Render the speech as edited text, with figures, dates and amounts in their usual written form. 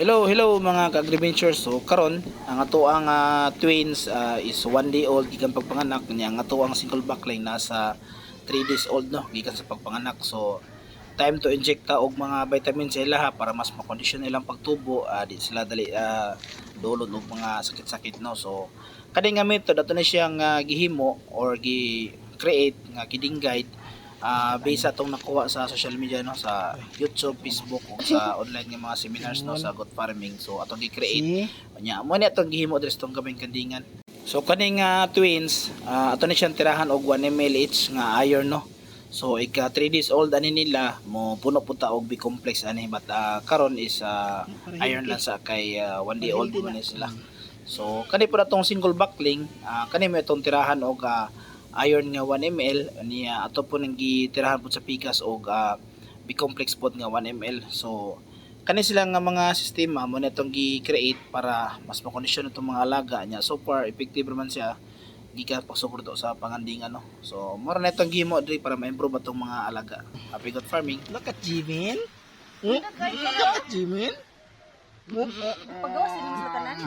Hello mga ka-agriculture. So karon ang ato ang twins is 1 day old gikan pagpanganak niya. Ang ato ang single backline nasa 3 days old no gikan sa pagpanganak. So time to inject ta og mga vitamins sa ilaha para mas makondisyon ilang pagtubo, di sila dali dulot og mga sakit-sakit no. So kani nga method ato na siyang gihimo or gi-create nga kiding guide based atong nakuha sa social media no, sa YouTube, Facebook ug sa online nga mga seminars no sa goat farming. So atong gi-create nya mo ni atong gihimo diri sa tong gabing kandingan. So kaning twins ato ni siyang tirahan og 1 ml each nga iron no. So ika 3 days old ani nila mo puno punta og B-complex ani but karon is iron lang sa kay 1 day old man sila. So kani po atong single backling kani mo itong tirahan og iron nga 1 ml niya ato po nang gitirahan po sa pikas og B-complex pod nga 1 ml. So kani sila nga mga sistema mo na itong gi-create para mas makondisyon itong mga alaga niya. So far effective man siya gikan pagsuporto sa pangandingan no. So mura na itong gihimo diri para ma-improve atong mga alaga. Happy goat farming. Look at Jimin. Look at Jimin. Pagawa sila sa tanan.